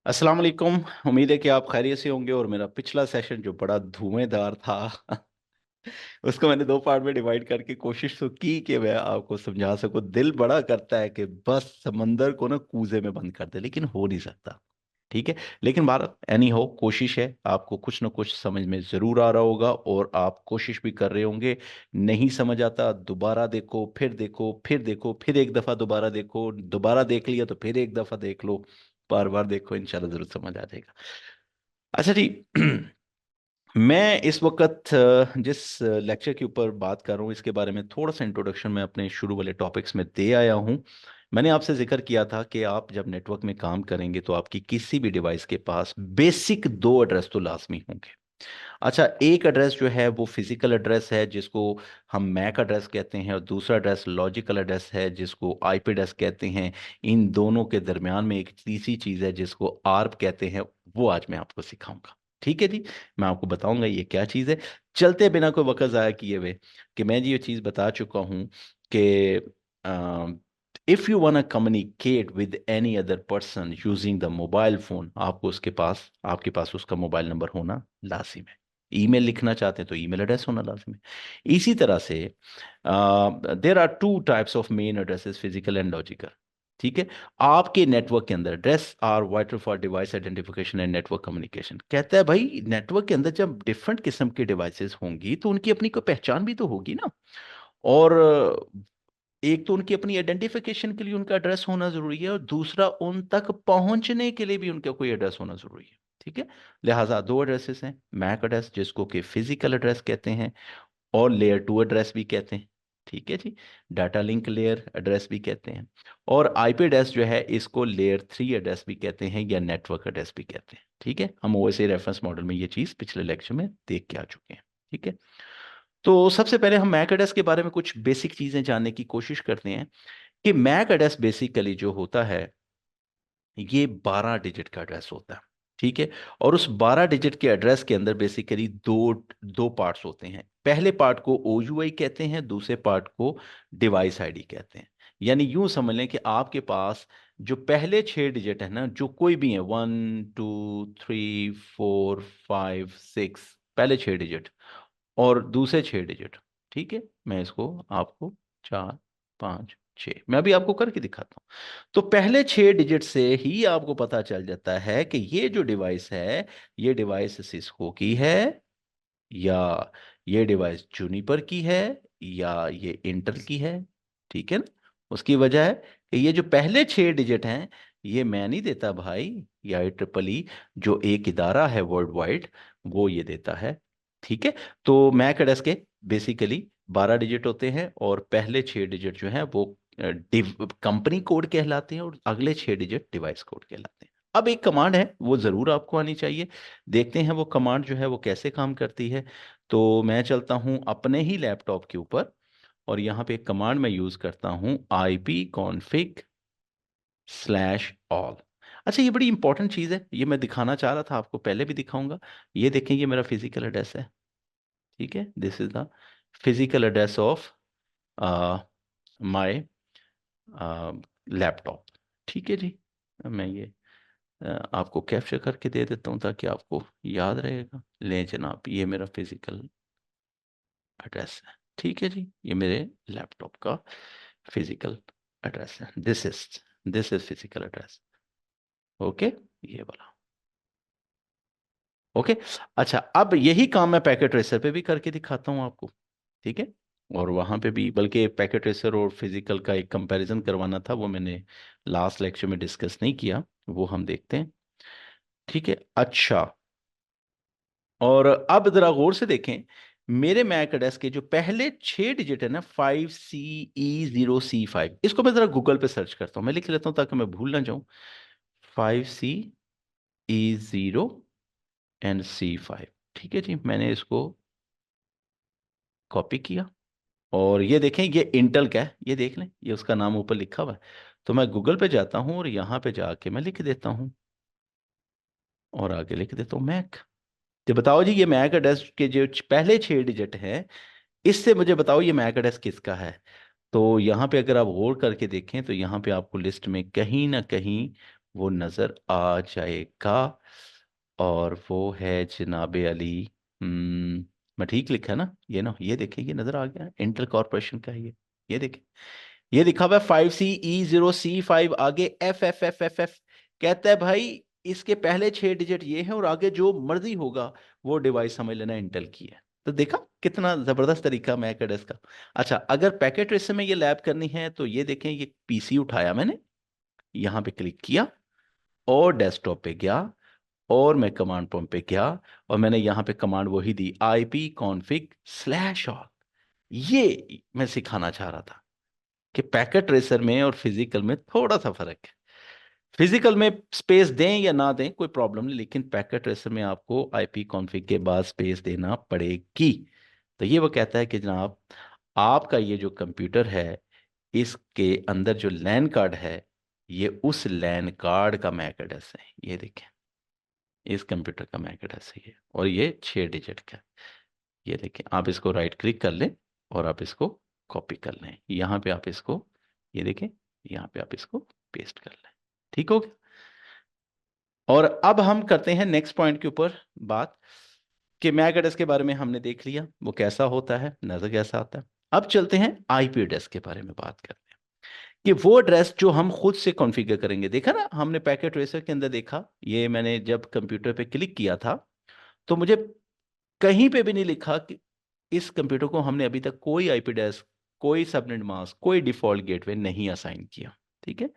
अस्सलाम वालेकुम। उम्मीद है कि आप खैरियत से होंगे। और मेरा पिछला सेशन जो बड़ा धुआंधार था उसको मैंने दो पार्ट में डिवाइड करके कोशिश तो की कि मैं आपको समझा सकूं। दिल बड़ा करता है कि बस समंदर को ना कूजे में बंद कर दे, लेकिन हो नहीं सकता। ठीक है। लेकिन बार एनी हो, कोशिश है। आपको कुछ ना कुछ समझ में जरूर आ रहा होगा और आप कोशिश भी कर रहे होंगे। नहीं समझ आता, दोबारा देखो, फिर देखो, फिर देखो, फिर एक दफा दोबारा देखो, दोबारा देख लिया तो फिर एक दफा देख लो। बार बार देखो, इंशाल्लाह जरूर समझ आ जाएगा। अच्छा जी। मैं इस वक्त जिस लेक्चर के ऊपर बात कर रहा हूँ इसके बारे में थोड़ा सा इंट्रोडक्शन मैं अपने शुरू वाले टॉपिक्स में दे आया हूँ। मैंने आपसे जिक्र किया था कि आप जब नेटवर्क में काम करेंगे तो आपकी किसी भी डिवाइस के पास बेसिक दो एड्रेस तो लाजमी होंगे। अच्छा, एक एड्रेस जो है वो फिजिकल एड्रेस है जिसको हम मैक एड्रेस कहते हैं, और दूसरा एड्रेस लॉजिकल एड्रेस है जिसको आईपी एड्रेस कहते हैं। इन दोनों के दरमियान में एक तीसरी चीज है जिसको आर्प कहते हैं। वो आज मैं आपको सिखाऊंगा। ठीक है जी। मैं आपको बताऊंगा ये क्या चीज है। चलते बिना कोई वक्त ज़ाया किए हुए कि मैं जी ये चीज बता चुका हूं कि if you want communicate with any other person using the mobile phone, आपको उसके पास आपके पास उसका मोबाइल नंबर होना लाजिम है। ईमेल लिखना चाहते हैं तो ईमेल एड्रेस होना लाजिम है। इसी तरह से there are two types of main addresses, physical and logical. ठीक है। आपके नेटवर्क के अंदर address are vital for device identification and network communication. कहता है भाई नेटवर्क के अंदर जब डिफरेंट किस्म की डिवाइसेस होंगी तो उनकी अपनी कोई पहचान भी तो होगी ना। और एक तो उनकी अपनी आइडेंटिफिकेशन के लिए उनका एड्रेस होना जरूरी है, और दूसरा उन तक पहुंचने के लिए भी उनका कोई एड्रेस होना जरूरी है। ठीक है। लिहाजा दो एड्रेसेस हैं, मैक एड्रेस जिसको कि फिजिकल एड्रेस कहते हैं, और लेयर टू एड्रेस भी कहते हैं। ठीक है जी। डाटा लिंक लेयर एड्रेस भी कहते हैं। और आईपी एड्रेस जो है इसको लेयर थ्री एड्रेस भी कहते हैं या नेटवर्क एड्रेस भी कहते हैं। ठीक है। हम ओएसए रेफरेंस मॉडल में ये चीज पिछले लेक्चर में देख के आ चुके हैं। ठीक है। तो सबसे पहले हम मैक एड्रेस के बारे में कुछ बेसिक चीजें जानने की कोशिश करते हैं कि मैक एड्रेस बेसिकली जो होता है ये 12 डिजिट का एड्रेस होता है। ठीक है। और उस 12 डिजिट के एड्रेस के अंदर बेसिकली दो दो पार्ट्स होते हैं। पहले पार्ट को ओयूआई कहते हैं, दूसरे पार्ट को डिवाइस आईडी कहते हैं। यानी यूं समझ लें कि आपके पास जो पहले 6 डिजिट है ना, जो कोई भी है, 1 2 3 4 5 6, पहले 6 डिजिट और दूसरे 6 डिजिट। ठीक है। मैं इसको आपको 4 5 6 मैं अभी आपको करके दिखाता हूँ। तो पहले 6 डिजिट से ही आपको पता चल जाता है कि ये जो डिवाइस है ये डिवाइस सिस्को की है, या ये डिवाइस जूनिपर की है, या ये इंटेल की है। ठीक है ना। उसकी वजह है कि ये जो पहले 6 डिजिट हैं ये मैं नहीं देता भाई, या ट्रिपल ई जो एक इदारा है वर्ल्ड वाइड वो ये देता है। ठीक है। तो मैक एड्रेस के बेसिकली 12 डिजिट होते हैं, और पहले 6 डिजिट जो हैं वो कंपनी कोड कहलाते हैं, और अगले 6 डिजिट डिवाइस कोड कहलाते हैं। अब एक कमांड है वो जरूर आपको आनी चाहिए। देखते हैं वो कमांड जो है वो कैसे काम करती है। तो मैं चलता हूं अपने ही लैपटॉप के ऊपर, और यहां पे एक कमांड मैं यूज करता हूं, ipconfig/all। अच्छा, ये बड़ी इंपॉर्टेंट चीज है, ये मैं दिखाना चाह रहा था, आपको पहले भी दिखाऊंगा। ये देखें, ये मेरा फिजिकल एड्रेस है। ठीक है। This is the physical address of my laptop. ठीक है जी। मैं ये आपको कैप्चर करके दे देता हूँ ताकि आपको याद रहेगा। ले जनाब, ये मेरा फिजिकल एड्रेस है। ठीक है जी। ये मेरे लैपटॉप का फिजिकल एड्रेस है। This is physical address. Okay. ये वाला। ओके। अच्छा, अब यही काम मैं पैकेट ट्रेसर पे भी करके दिखाता हूँ आपको। ठीक है। और वहां पे भी, बल्कि पैकेट ट्रेसर और फिजिकल का एक कंपैरिजन करवाना था, वो मैंने लास्ट लेक्चर में डिस्कस नहीं किया, वो हम देखते हैं। ठीक है। अच्छा, और अब जरा गौर से देखें, मेरे मैक एड्रेस के जो पहले 6 डिजिट है ना, 5CE0C5, इसको मैं जरा गूगल पे सर्च करता हूँ, मैं लिख लेता हूँ ताकि मैं भूल ना जाऊं। 5CE0 and C5। ठीक है जी। मैंने इसको कॉपी किया, और ये देखें ये इंटेल का है, ये देख लें, ये उसका नाम ऊपर लिखा हुआ है। तो मैं गूगल पे जाता हूँ और यहाँ पे जाके मैं लिख देता हूँ, और आगे लिख देता हूँ मैक। तो बताओ जी, ये मैक एड्रेस के जो पहले 6 डिजिट हैं, इससे मुझे बताओ ये मैक एड्रेस किसका है। तो यहाँ पे अगर आप गौर करके देखें तो यहाँ पे आपको लिस्ट में कहीं ना कहीं वो नजर आ जाएगा। और वो है जनाबे अली, मैं ठीक लिखा है ना? ये ना, ये देखें, ये नजर आ गया, इंटेल कॉर्पोरेशन का है ये देखें, ये लिखा हुआ है 5CE0C5, आगे FFFFF। कहता है भाई इसके पहले 6 डिजिट ये हैं और आगे जो मर्जी होगा वो डिवाइस समझ लेना इंटेल की है। तो देखा कितना जबरदस्त तरीका मैक एड्रेस का। अच्छा, अगर पैकेट रेस में ये लैब करनी है तो ये देखें, ये पीसी उठाया मैंने, यहां पे क्लिक किया और डेस्कटॉप पे गया और मैं कमांड प्रॉम्प्ट पे गया और मैंने यहां पे कमांड वही दी, IP config/all। ये मैं सिखाना चाह रहा था कि पैकेट रेसर में और फिजिकल में थोड़ा सा फर्क है। फिजिकल में स्पेस दें या ना दें कोई प्रॉब्लम नहीं, लेकिन पैकेट रेसर में आपको आईपी कॉन्फ़िग के बाद स्पेस देना पड़ेगी। तो ये वो कहता है कि जनाब, आपका ये जो कंप्यूटर है, इसके अंदर जो लैन कार्ड है, ये उस लैन कार्ड का मैक एड्रेस है। ये देखें, इस कंप्यूटर का मैक एड्रेस है ये, और ये 6 डिजिट का है। ये देखें, आप इसको राइट क्लिक कर लें और आप इसको कॉपी कर लें, यहाँ पे आप इसको, ये देखें, यहाँ पे आप इसको पेस्ट कर लें। ठीक हो गया। और अब हम करते हैं नेक्स्ट पॉइंट के ऊपर बात, कि मैक एड्रेस के बारे में हमने देख लिया वो कैसा होता है, नजर कैसा आता है। अब चलते हैं आईपी एड्रेस के बारे में बात करते हैं, कि वो एड्रेस जो हम खुद से कॉन्फ़िगर करेंगे। देखा ना हमने पैकेट ट्रेसर के अंदर देखा, ये मैंने जब कंप्यूटर पे क्लिक किया था तो मुझे कहीं पे भी नहीं लिखा कि इस कंप्यूटर को हमने अभी तक कोई आईपी एड्रेस, कोई सबनेट मास्क, कोई डिफॉल्ट गेटवे नहीं असाइन किया। ठीक है।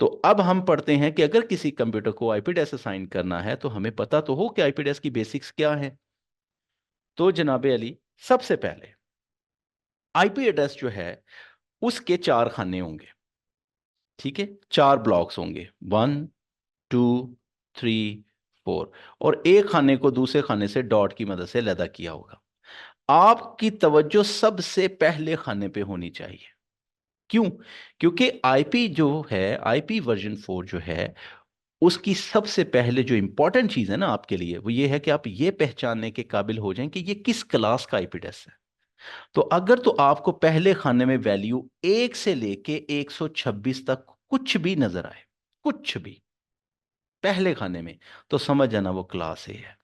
तो अब हम पढ़ते हैं कि अगर किसी कंप्यूटर को आईपी एड्रेस असाइन करना है तो हमें पता तो हो कि आईपी एड्रेस की बेसिक्स क्या है। तो जनाबे अली, सबसे पहले आईपी एड्रेस जो है उसके 4 खाने होंगे। ठीक है, 4 ब्लॉक्स होंगे, 1, 2, 3, 4, और एक खाने को दूसरे खाने से डॉट की मदद से लदा किया होगा। आपकी तवज्जो सबसे पहले खाने पे होनी चाहिए। क्यों? क्योंकि आईपी जो है, IP वर्जन 4 जो है, उसकी सबसे पहले जो इंपॉर्टेंट चीज है ना आपके लिए, वो ये है कि आप ये पहचानने के काबिल हो जाएं कि ये किस क्लास का आईपी एड्रेस है। तो अगर तो आपको पहले खाने में वैल्यू 1 से लेके 126 तक कुछ भी नजर आए, कुछ भी पहले खाने में, तो समझ जाना वो क्लास ए है।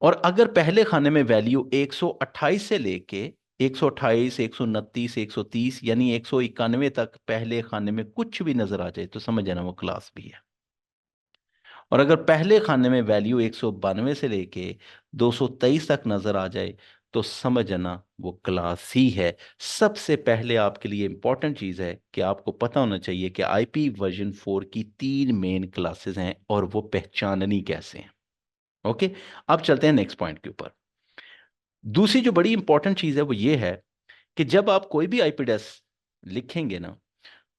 और अगर पहले खाने में वैल्यू 128 से लेके 128, 129, 130 यानी 191 तक पहले खाने में कुछ भी नजर आ जाए तो समझ जाना वो क्लास बी है। और अगर पहले खाने में वैल्यू 192 से लेके 223 तक नजर आ जाए तो समझ जाना वो क्लास सी है। सबसे पहले आपके लिए इंपॉर्टेंट चीज है कि आपको पता होना चाहिए कि IP वर्जन 4 की 3 मेन क्लासेस हैं और वो पहचाननी कैसे हैं। ओके। अब चलते हैं नेक्स्ट पॉइंट के ऊपर। दूसरी जो बड़ी इंपॉर्टेंट चीज है वो ये है कि जब आप कोई भी आईपी एड्रेस लिखेंगे ना,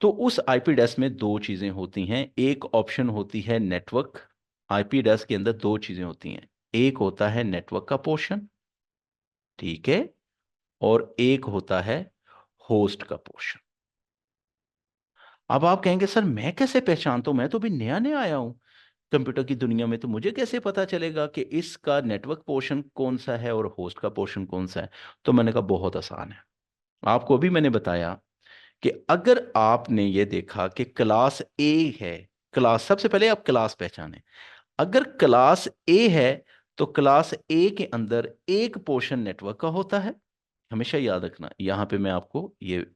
तो उस आईपी एड्रेस में दो चीजें होती हैं। एक ऑप्शन होती है नेटवर्क। आईपी एड्रेस के अंदर दो चीजें होती हैं, एक होता है नेटवर्क का पोर्शन, ठीक है, और एक होता है होस्ट का पोर्शन। अब आप कहेंगे सर मैं कैसे पहचानता हूं, मैं तो अभी नया नया आया हूं कंप्यूटर की दुनिया में, तो मुझे कैसे पता चलेगा कि इसका नेटवर्क पोर्शन कौन सा है और होस्ट का पोर्शन कौन सा है? तो मैंने कहा बहुत आसान है। आपको अभी मैंने बताया कि अगर आपने ये देखा कि क्लास ए है, क्लास, सबसे पहले आप क्लास पहचाने। अगर क्लास ए है तो क्लास ए के अंदर एक पोर्शन नेटवर्क का होता है। हमेशा याद रखना, यहां पे मैं आपको ये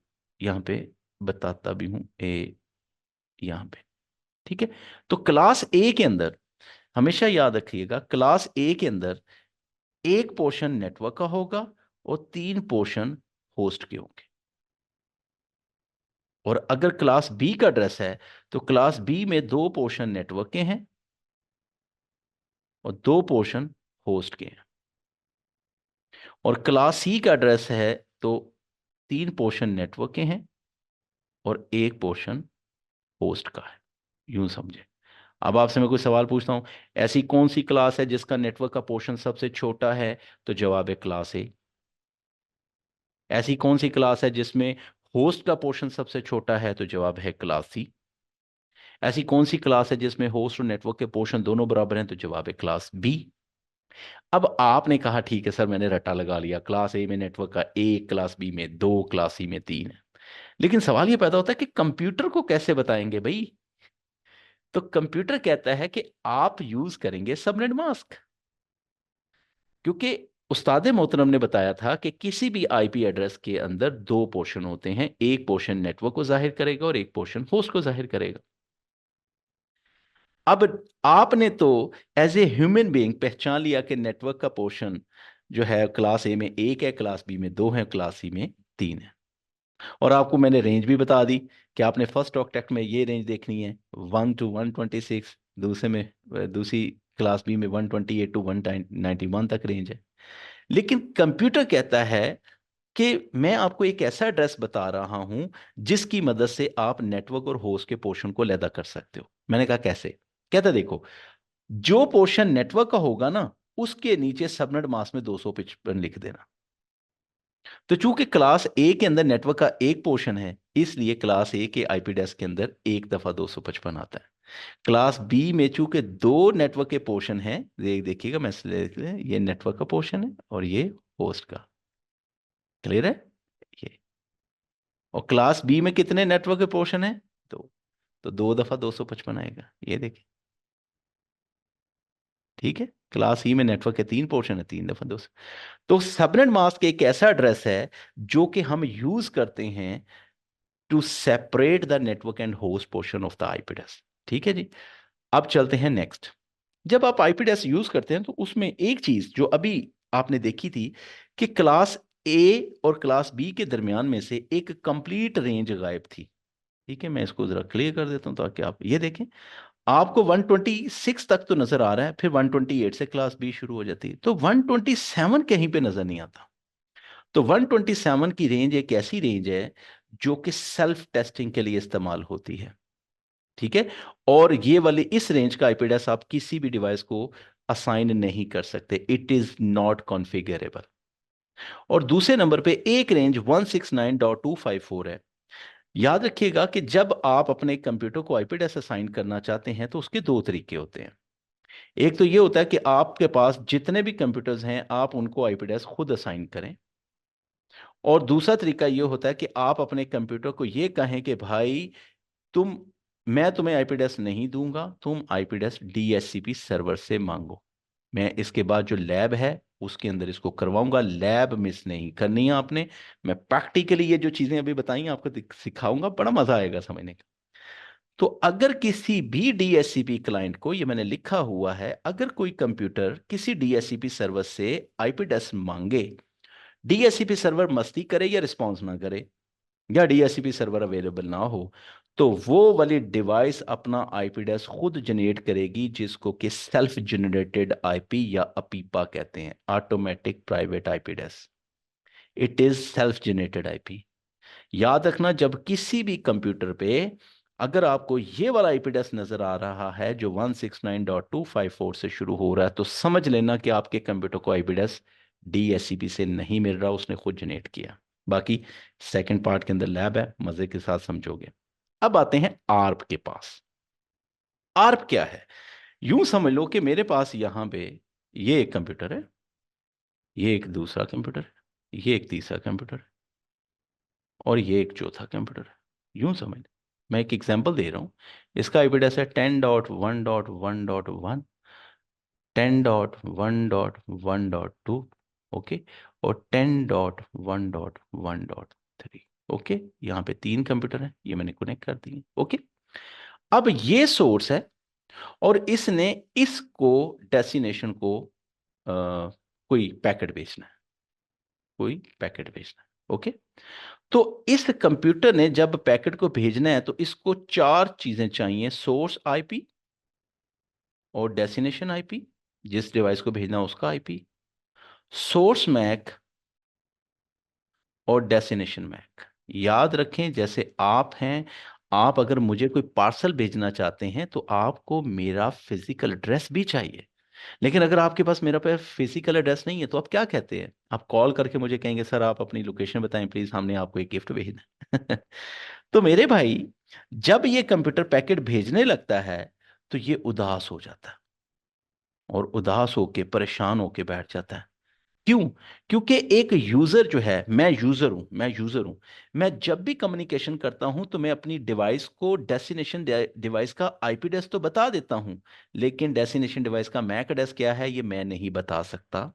यहां पे बताता भी हूं, ए यहां पे, ठीक है। तो क्लास ए के अंदर, हमेशा याद रखिएगा, क्लास ए के अंदर एक पोर्शन नेटवर्क का होगा और 3 पोर्शन होस्ट के होंगे। और अगर क्लास बी का एड्रेस है तो क्लास बी में 2 पोर्शन नेटवर्क के हैं और 2 पोर्शन होस्ट के हैं। और क्लास सी का एड्रेस है तो 3 पोर्शन नेटवर्क के हैं और 1 पोर्शन होस्ट का है। यूं समझे। अब आपसे मैं कोई सवाल पूछता हूं, ऐसी कौन सी क्लास है जिसका नेटवर्क का पोर्शन सबसे छोटा है? तो जवाब है क्लास ए। ऐसी कौन सी क्लास है जिसमें होस्ट का पोर्शन सबसे छोटा है? तो जवाब है क्लास सी। ऐसी कौन सी क्लास है जिसमें होस्ट और नेटवर्क के पोर्शन दोनों बराबर हैं? तो जवाब है क्लास बी। अब आपने कहा ठीक है सर मैंने रट्टा लगा लिया, क्लास ए में नेटवर्क का एक, क्लास बी में दो, क्लास सी में 3 है। लेकिन सवाल ये पैदा होता है कि कंप्यूटर को कैसे बताएंगे भाई? तो कंप्यूटर कहता है कि आप यूज करेंगे सबनेट मास्क, क्योंकि उस्ताद मोहतरम ने बताया था कि किसी भी आईपी एड्रेस के अंदर दो पोर्शन होते हैं, एक पोर्शन नेटवर्क को जाहिर करेगा और एक पोर्शन होस्ट को जाहिर करेगा। अब आपने तो एज ए ह्यूमन बीइंग पहचान लिया कि नेटवर्क का पोर्शन जो है क्लास ए में एक है, क्लास बी में दो है, क्लास सी में तीन है। और आपको मैंने रेंज भी बता दी कि आपने फर्स्ट ऑक्टेट में ये रेंज देखनी है 1 to 126, दूसरे में दूसरी क्लास बी में 128 to 191 तक रेंज है। लेकिन कंप्यूटर कहता है कि मैं आपको एक ऐसा एड्रेस बता रहा हूं जिसकी मदद से आप नेटवर्क और होस्ट के पोर्शन को अलग कर सकते हो। मैंने कहा कैसे? कहता देखो, जो पोर्शन नेटवर्क का होगा ना, उसके नीचे सबनेट मास्क में 255 लिख देना। तो चूंकि क्लास ए के अंदर नेटवर्क का एक पोर्शन है, इसलिए क्लास ए के आईपी एड्रेस के अंदर एक दफा 255 आता है। क्लास बी में चूंकि दो नेटवर्क के पोर्शन है, देखिएगा मैं ये नेटवर्क का पोर्शन है और ये होस्ट का। क्लियर है ये? और क्लास बी में कितने नेटवर्क के पोर्शन है? दो। तो दो दफा 255 आएगा, ये देखिए। ठीक है, क्लास ई में नेटवर्क के तीन पोर्शन है, तीन दफा 200। तो सबनेट मास्क एक ऐसा एड्रेस है जो कि हम यूज करते हैं to separate the network and host portion of the IP address. ठीक है जी। अब चलते हैं नेक्स्ट। जब आप आईपी एड्रेस यूज करते हैं तो उसमें एक चीज जो अभी आपने देखी थी कि क्लास ए और क्लास बी के दरमियान में से एक कंप्लीट रेंज गायब थी। ठीक है, मैं इसको जरा क्लियर कर देता हूं ताकि आप ये देखें। आपको 126 तक तो नजर आ रहा है, फिर 128 से क्लास बी शुरू हो जाती है, तो 127 कहीं पे नजर नहीं आता। तो 127 की रेंज एक ऐसी रेंज है जो कि सेल्फ टेस्टिंग के लिए इस्तेमाल होती है। ठीक है, और ये वाली इस रेंज का आईपी एड्रेस आप किसी भी डिवाइस को असाइन नहीं कर सकते, इट इज नॉट कॉन्फ़िगरेबल। और दूसरे नंबर पे एक रेंज 169.254 है। याद रखिएगा कि जब आप अपने कंप्यूटर को आईपी एड्रेस असाइन करना चाहते हैं तो उसके दो तरीके होते हैं। एक तो ये होता है कि आपके पास जितने भी कंप्यूटर्स हैं आप उनको आईपी एड्रेस खुद असाइन करें, और दूसरा तरीका ये होता है कि आप अपने कंप्यूटर को ये कहें कि भाई तुम मैं तुम्हें आईपी एड्रेस नहीं दूंगा, तुम आईपी एड्रेस डीएचसीपी सर्वर से मांगो। मैं इसके बाद जो लैब है उसके अंदर इसको करवाऊंगा, लैब मिस नहीं करनी है आपने। मैं प्रैक्टिकली ये जो चीजें अभी बताई हैं आपको सिखाऊंगा, बड़ा मजा आएगा समझने का। तो अगर किसी भी डीएचसीपी क्लाइंट को, ये मैंने लिखा हुआ है, अगर कोई कंप्यूटर किसी डीएचसीपी सर्वर से आईपी एड्रेस मांगे, डीएचसीपी सर्वर मस्ती करे या रिस्पॉन्स ना करे, या डीएचसीपी सर्वर अवेलेबल ना हो, तो वो वाली डिवाइस अपना आईपी एड्रेस खुद जनरेट करेगी, जिसको कि सेल्फ जनरेटेड आईपी या अपीपा कहते हैं, automatic private IP address. It is self generated IP. याद रखना, जब किसी भी कंप्यूटर पे अगर आपको ये वाला आईपी एड्रेस नजर आ रहा है जो 169.254 से शुरू हो रहा है, तो समझ लेना कि आपके कंप्यूटर को आईपी एड्रेस डीएचसीपी से नहीं मिल रहा, उसने खुद जनरेट किया। बाकी सेकंड पार्ट के अंदर लैब है, मजे के साथ समझोगे। अब आते हैं आर्प के पास। आर्प क्या है? यूं समझ लो कि मेरे पास यहां पे ये एक कंप्यूटर है, ये एक दूसरा कंप्यूटर है, ये एक तीसरा कंप्यूटर है, और ये एक चौथा कंप्यूटर है। यूं समझ, मैं एक एग्जांपल दे रहा हूं। इसका आईपी एड्रेस है 10.1.1.1, 10.1.1.2, ओके, और 10.1.1.3। ओके, यहाँ पे तीन कंप्यूटर है, ये मैंने कनेक्ट कर दिए। ओके, अब ये सोर्स है और इसने इसको डेस्टिनेशन को कोई पैकेट भेजना है, कोई पैकेट भेजना है। ओके, तो इस कंप्यूटर ने जब पैकेट को भेजना है तो इसको चार चीजें चाहिए: सोर्स आईपी और डेस्टिनेशन आईपी, जिस डिवाइस को भेजना है उसका आईपी, सोर्स मैक और डेस्टिनेशन मैक। याद रखें, जैसे आप हैं, आप अगर मुझे कोई पार्सल भेजना चाहते हैं तो आपको मेरा फिजिकल एड्रेस भी चाहिए। लेकिन अगर आपके पास मेरा पे फिजिकल एड्रेस नहीं है तो आप क्या कहते हैं? आप कॉल करके मुझे कहेंगे सर आप अपनी लोकेशन बताएं प्लीज, हमने आपको एक गिफ्ट भेजना है। तो मेरे भाई, जब ये कंप्यूटर पैकेट भेजने लगता है तो ये उदास हो जाता है, और उदास होके परेशान होके बैठ जाता है। क्यों? क्योंकि एक यूजर जो है, मैं यूजर हूं, मैं जब भी कम्युनिकेशन करता हूं तो मैं अपनी डिवाइस को डेस्टिनेशन डिवाइस का आईपी एड्रेस तो बता देता हूं, लेकिन डेस्टिनेशन डिवाइस का मैक एड्रेस क्या है ये मैं नहीं बता सकता।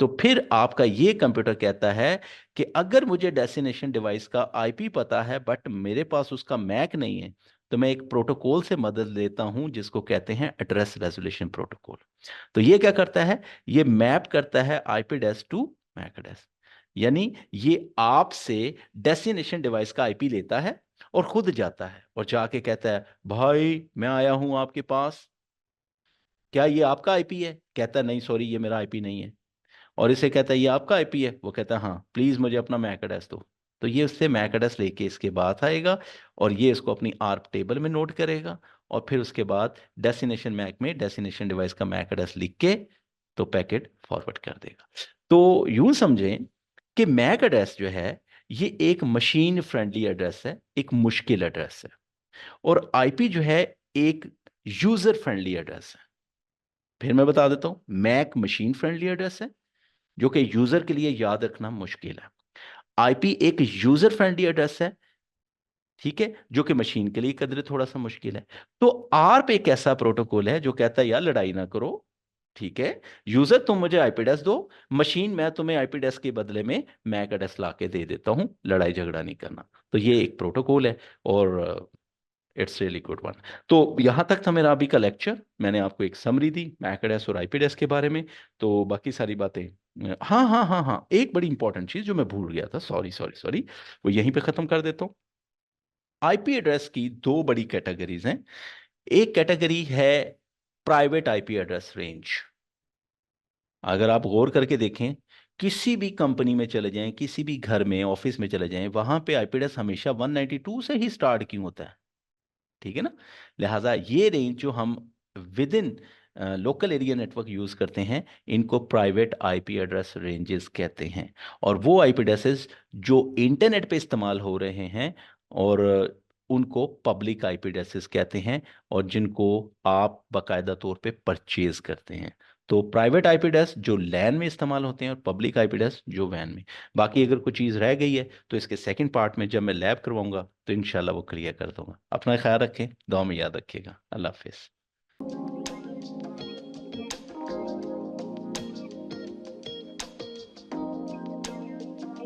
तो फिर आपका ये कंप्यूटर कहता है कि अगर मुझे डेस्टिनेशन डिवाइस का आईपी पता है बट मेरे पास उसका मैक नहीं है, तो मैं एक प्रोटोकॉल से मदद लेता हूं जिसको कहते हैं एड्रेस रेजोल्यूशन प्रोटोकॉल। तो ये क्या करता है, ये मैप करता है IP address to MAC address. यानी ये आपसे डेस्टिनेशन डिवाइस का आईपी लेता है और खुद जाता है और जाके कहता है भाई मैं आया हूं आपके पास, क्या ये आपका आईपी है? कहता है नहीं सॉरी ये मेरा आईपी नहीं है। और इसे कहता है ये आपका आईपी है? वो कहता है हाँ प्लीज मुझे अपना मैक एड्रेस दो। तो ये उससे मैक एड्रेस लेके इसके बाद आएगा और ये इसको अपनी आर्प टेबल में नोट करेगा, और फिर उसके बाद डेस्टिनेशन मैक में डेस्टिनेशन डिवाइस का मैक एड्रेस लिख के तो पैकेट फॉरवर्ड कर देगा। तो यूं समझें कि मैक एड्रेस जो है ये एक मशीन फ्रेंडली एड्रेस है, एक मुश्किल एड्रेस है, और आईपी जो है एक यूजर फ्रेंडली एड्रेस है। फिर मैं बता देता हूं, मैक मशीन फ्रेंडली एड्रेस है जो कि यूजर के लिए याद रखना मुश्किल है। आईपी एक यूजर फ्रेंडली एड्रेस है, ठीक है, जो कि मशीन के लिए कदरे थोड़ा सा मुश्किल है। तो आर्प एक ऐसा प्रोटोकॉल है जो कहता है यार लड़ाई ना करो, ठीक है, यूजर तुम मुझे आईपी एड्रेस दो, मशीन मैं तुम्हें आईपी एड्रेस के बदले में मैक एड्रेस ला के दे देता हूं, लड़ाई झगड़ा नहीं करना। तो ये एक प्रोटोकॉल है और इट्स रियली गुड वन। तो यहाँ तक था मेरा अभी का लेक्चर, मैंने आपको एक समरी दी मैक एड्रेस और आईपी एड्रेस के बारे में। तो बाकी सारी बातें हाँ हाँ हाँ हाँ, एक बड़ी इंपॉर्टेंट चीज जो मैं भूल गया था, सॉरी सॉरी सॉरी, वो यहीं पे खत्म कर देता हूँ। आईपी एड्रेस की दो बड़ी कैटेगरीज हैं। एक कैटेगरी है प्राइवेट आईपी एड्रेस रेंज। अगर आप गौर करके देखें, किसी भी कंपनी में चले जाएं, किसी भी घर में ऑफिस में चले जाएं, वहां पे आईपी एड्रेस हमेशा 192 से ही स्टार्ट क्यों होता है? ठीक है ना? लिहाजा ये रेंज जो हम with in local area network use करते हैं, इनको प्राइवेट आईपी एड्रेस रेंजेस कहते हैं। और वो आईपी एड्रेसेस जो इंटरनेट पे इस्तेमाल हो रहे हैं, और उनको पब्लिक आईपी एड्रेसेस कहते हैं, और जिनको आप बाकायदा तौर पे परचेज करते हैं। तो प्राइवेट आईपी एड्रेस जो लैन में इस्तेमाल होते हैं, और पब्लिक आईपी एड्रेस जो वैन में। बाकी अगर कोई चीज़ रह गई है तो इसके सेकंड पार्ट में जब मैं लैब करवाऊंगा तो इंशाल्लाह वो क्लियर कर दूंगा। अपना ख्याल रखें, दुआ में याद रखिएगा। अल्लाह हाफिज़।